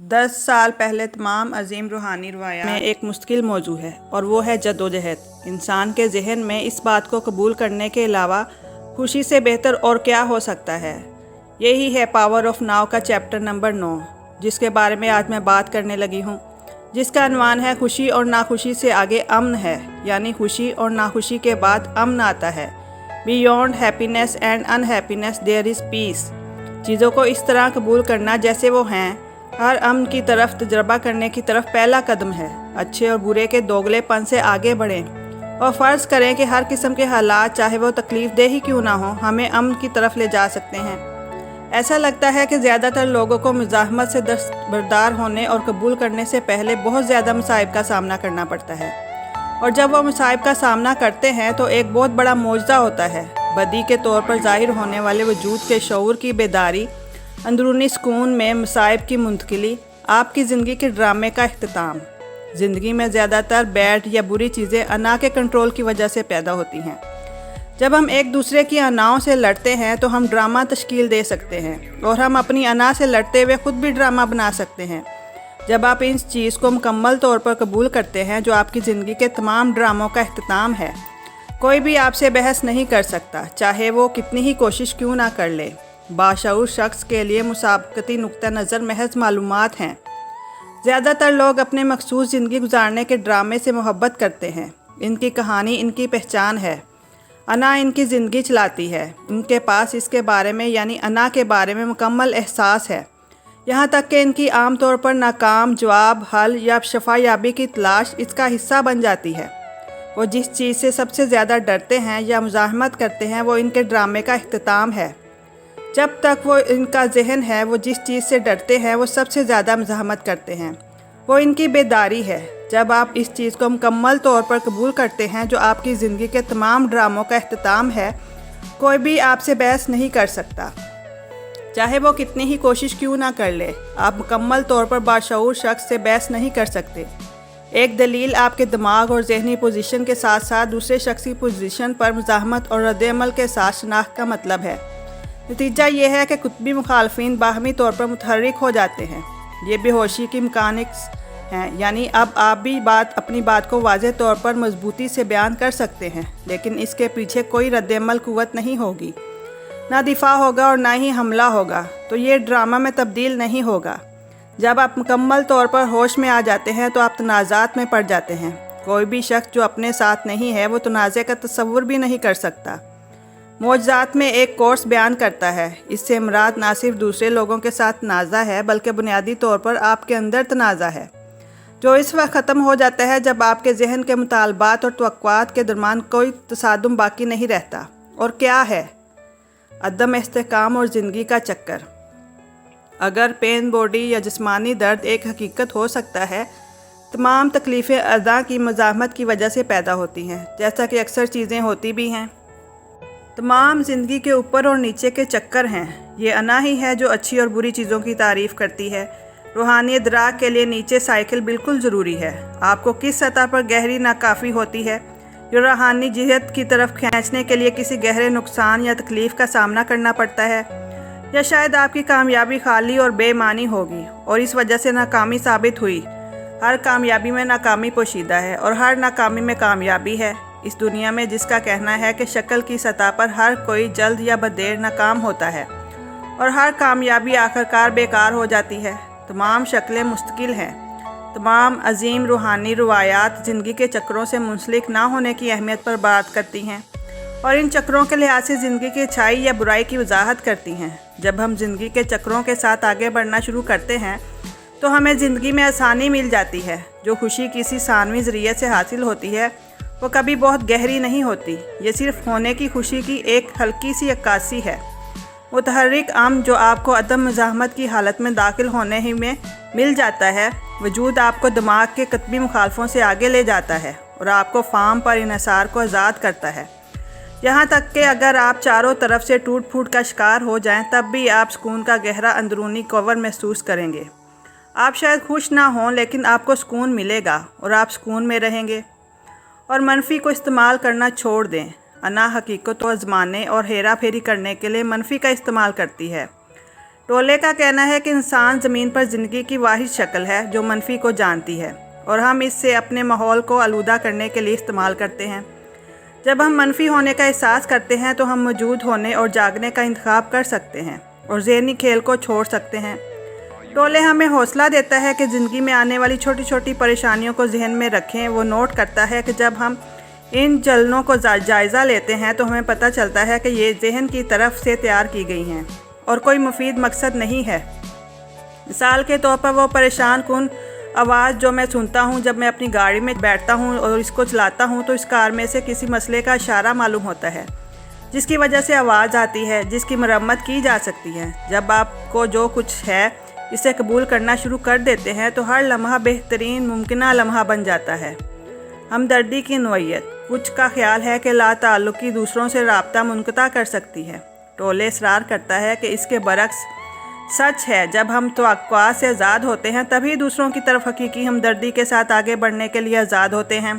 10 साल पहले तमाम अजीम रूहानी रवायात में एक मुश्किल मौजू है और वो है जद्दोजहद। इंसान के जहन में इस बात को कबूल करने के अलावा खुशी से बेहतर और क्या हो सकता है। यही है पावर ऑफ नाउ का चैप्टर नंबर 9, जिसके बारे में आज मैं बात करने लगी हूँ, जिसका अनवान है खुशी और नाखुशी से आगे अमन है, यानी खुशी और नाखुशी के बाद अमन आता है। Beyond happiness and unhappiness there is peace. चीज़ों को इस तरह कबूल करना जैसे वो हैं, हर अमन की तरफ तजर्बा करने की तरफ पहला कदम है। अच्छे और बुरे के दोगलेपन से आगे बढ़ें और फ़र्ज़ करें कि हर किस्म के हालात, चाहे वो तकलीफ़ दे ही क्यों ना हो, हमें अमन की तरफ ले जा सकते हैं। ऐसा लगता है कि ज़्यादातर लोगों को मुज़ाहमत से दस्तबरदार होने और कबूल करने से पहले बहुत ज़्यादा मसाइब का सामना करना पड़ता है, और जब वो मसाइब का सामना करते हैं तो एक बहुत बड़ा मौजज़ा होता है। बदी के तौर पर ज़ाहिर होने वाले वजूद के शऊर की बेदारी, अंदरूनी सुकून में मसाइब की मुंतकिली, आपकी ज़िंदगी के ड्रामे का इख्तिताम। ज़िंदगी में ज़्यादातर बैड या बुरी चीज़ें अना के कंट्रोल की वजह से पैदा होती हैं। जब हम एक दूसरे की अनाओं से लड़ते हैं तो हम ड्रामा तश्कील दे सकते हैं, और हम अपनी अना से लड़ते हुए ख़ुद भी ड्रामा बना सकते हैं। जब आप इस चीज़ को मुकम्मल तौर पर कबूल करते हैं जो आपकी ज़िंदगी के तमाम ड्रामों का इख्तिताम है, कोई भी आपसे बहस नहीं कर सकता, चाहे वो कितनी ही कोशिश क्यों ना कर ले। बाशऊर शख्स के लिए मुसाबकती नुक्ता नज़र महज मालूमात हैं। ज़्यादातर लोग अपने मखसूस ज़िंदगी गुजारने के ड्रामे से मोहब्बत करते हैं। इनकी कहानी इनकी पहचान है। अना इनकी ज़िंदगी चलाती है। इनके पास इसके बारे में, यानी अना के बारे में मुकम्मल एहसास है, यहाँ तक कि इनकी आम तौर पर नाकाम जवाब, हल या शफायाबी की तलाश इसका हिस्सा बन जाती है। वो जिस चीज़ से सबसे ज़्यादा डरते हैं या मुज़ाहमत करते हैं, वो इनके ड्रामे का इख्तिताम है। जब तक वो इनका जहन है, वो जिस चीज़ से डरते हैं वो सबसे ज़्यादा मुज़ाहमत करते हैं। वो इनकी बेदारी है। जब आप इस चीज़ को मुकम्मल तौर पर कबूल करते हैं जो आपकी ज़िंदगी के तमाम ड्रामों का इख्तिताम है, कोई भी आपसे बहस नहीं कर सकता, चाहे वो कितनी ही कोशिश क्यों ना कर ले। आप मुकम्मल तौर पर बाशऊर शख्स से बहस नहीं कर सकते। एक दलील आपके दिमाग और जहनी पोजीशन के साथ साथ दूसरे शख्स की पोजीशन पर मुज़ाहमत और रद्द-ए-अमल के साथ शनाख्त का मतलब है। नतीजा ये है कि कुतबी मुखालफिन बाहमी तौर पर मुतहर्रिक हो जाते हैं। ये बेहोशी की मकानिक्स हैं, यानी अब आप भी अपनी बात को वाज़ेह तौर पर मजबूती से बयान कर सकते हैं, लेकिन इसके पीछे कोई रद्द-ए-अमल कुव्वत नहीं होगी, ना दिफा होगा और ना ही हमला होगा, तो ये ड्रामा में तब्दील नहीं होगा। जब आप मुकम्मल तौर पर होश में आ जाते हैं तो आप तनाज़ात में पड़ जाते हैं। कोई भी शख्स जो अपने साथ नहीं है वो तनाज़े का तसव्वुर भी नहीं कर सकता। मौजज़ात में एक कोर्स बयान करता है। इससे मुराद ना सिर्फ दूसरे लोगों के साथ तनाज़ा है, बल्कि बुनियादी तौर पर आपके अंदर तनाज़ा है, जो इस वक्त ख़त्म हो जाता है जब आपके जहन के मुतालबात और तवक्कुआत के दरमियान कोई तसादुम बाकी नहीं रहता। और क्या है? अदम इस्तेहकाम और ज़िंदगी का चक्कर। अगर पेन बॉडी या जिस्मानी दर्द एक हकीकत हो सकता है, तमाम तकलीफ़ें अज़ा की मुज़ाहमत की वजह से पैदा होती हैं, जैसा कि अक्सर चीज़ें होती भी हैं। तमाम ज़िंदगी के ऊपर और नीचे के चक्कर हैं। ये अना ही है जो अच्छी और बुरी चीज़ों की तारीफ़ करती है। रूहानी इदराक के लिए नीचे साइकिल बिल्कुल ज़रूरी है। आपको किस सतह पर गहरी नाकाफ़ी होती है, जो रूहानी जिहत की तरफ खींचने के लिए किसी गहरे नुकसान या तकलीफ़ का सामना करना पड़ता है, या शायद आपकी कामयाबी खाली और बेमानी होगी और इस वजह से नाकामी साबित हुई। हर कामयाबी में नाकामी पोशीदा है और हर नाकामी में कामयाबी है। इस दुनिया में जिसका कहना है कि शक्ल की सतह पर हर कोई जल्द या बदेर नाकाम होता है और हर कामयाबी आखिरकार बेकार हो जाती है। तमाम शक्लें मुस्तकिल हैं। तमाम अजीम रूहानी रवायात ज़िंदगी के चक्रों से मुंसलिक ना होने की अहमियत पर बात करती हैं और इन चक्रों के लिहाज से ज़िंदगी की अच्छाई या बुराई की वजाहत करती हैं। जब हम ज़िंदगी के चक्रों के साथ आगे बढ़ना शुरू करते हैं तो हमें ज़िंदगी में आसानी मिल जाती है। जो खुशी किसी सानवी ज़रिए से हासिल होती है वो कभी बहुत गहरी नहीं होती। ये सिर्फ होने की खुशी की एक हल्की सी अक्कासी है। मुतहर्रिक अमन जो आपको अदम मुज़ाहमत की हालत में दाखिल होने ही में मिल जाता है, वजूद आपको दिमाग के कतबी मुखालफों से आगे ले जाता है और आपको फार्म पर इन्हिसार को आज़ाद करता है। यहाँ तक कि अगर आप चारों तरफ से टूट फूट का शिकार हो जाएं, तब भी आप सुकून का गहरा अंदरूनी कवर महसूस करेंगे। आप शायद खुश ना हों, लेकिन आपको सुकून मिलेगा और आप सुकून में रहेंगे। और मनफी को इस्तेमाल करना छोड़ दें। अना हकीकत को आज़माने और हेरा फेरी करने के लिए मनफी का इस्तेमाल करती है। टोले का कहना है कि इंसान ज़मीन पर ज़िंदगी की वाहिद शक्ल है जो मनफी को जानती है और हम इससे अपने माहौल को आलूदा करने के लिए इस्तेमाल करते हैं। जब हम मनफी होने का एहसास करते हैं तो हम मौजूद होने और जागने का इंतखाब कर सकते हैं और ज़हनी खेल को छोड़ सकते हैं। टोले हमें हौसला देता है कि ज़िंदगी में आने वाली छोटी छोटी परेशानियों को जहन में रखें। वो नोट करता है कि जब हम इन जलनों को जायज़ा लेते हैं तो हमें पता चलता है कि ये जहन की तरफ से तैयार की गई हैं और कोई मुफीद मकसद नहीं है। मिसाल के तौर पर वो परेशान कुन आवाज़ जो मैं सुनता हूँ जब मैं अपनी गाड़ी में बैठता हूँ और इसको चलाता हूँ तो इस कार में से किसी मसले का इशारा मालूम होता है जिसकी वजह से आवाज़ आती है, जिसकी मरम्मत की जा सकती है। जब आपको जो कुछ है इसे कबूल करना शुरू कर देते हैं तो हर लम्हा बेहतरीन मुमकिन लम्हा बन जाता है। हमदर्दी की नोयत कुछ का ख्याल है कि लाताल्लुकी दूसरों से राब्ता मुनक़ता कर सकती है। टोले इसरार करता है कि इसके बरक्स सच है, जब हम तवक्कुआ से आज़ाद होते हैं तभी दूसरों की तरफ हकीकी हमदर्दी के साथ आगे बढ़ने के लिए आज़ाद होते हैं।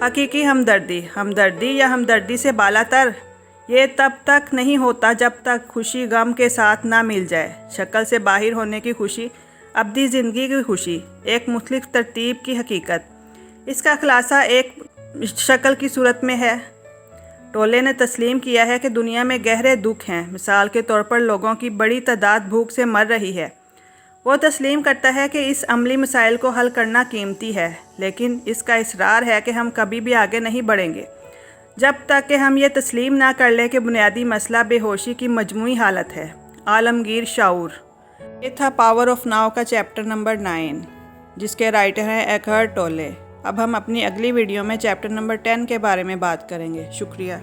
हकीकी हमदर्दी या हमदर्दी से बालातर, ये तब तक नहीं होता जब तक खुशी गम के साथ ना मिल जाए। शक्ल से बाहर होने की खुशी, अब्दी ज़िंदगी की खुशी, एक मुख्तलिफ तरतीब की हकीकत। इसका खुलासा एक शक्ल की सूरत में है। टोले ने तस्लीम किया है कि दुनिया में गहरे दुख हैं। मिसाल के तौर पर लोगों की बड़ी तादाद भूख से मर रही है। वो तस्लीम करता है कि इस अमली मसाइल को हल करना कीमती है, लेकिन इसका इसरार है कि हम कभी भी आगे नहीं बढ़ेंगे जब तक कि हम ये तस्लीम ना कर लें कि बुनियादी मसला बेहोशी की मजमूई हालत है। आलमगीर शाऊर। ये था पावर ऑफ नाउ का चैप्टर नंबर 9, जिसके राइटर हैं एकहार्ट टोले। अब हम अपनी अगली वीडियो में चैप्टर नंबर 10 के बारे में बात करेंगे। शुक्रिया।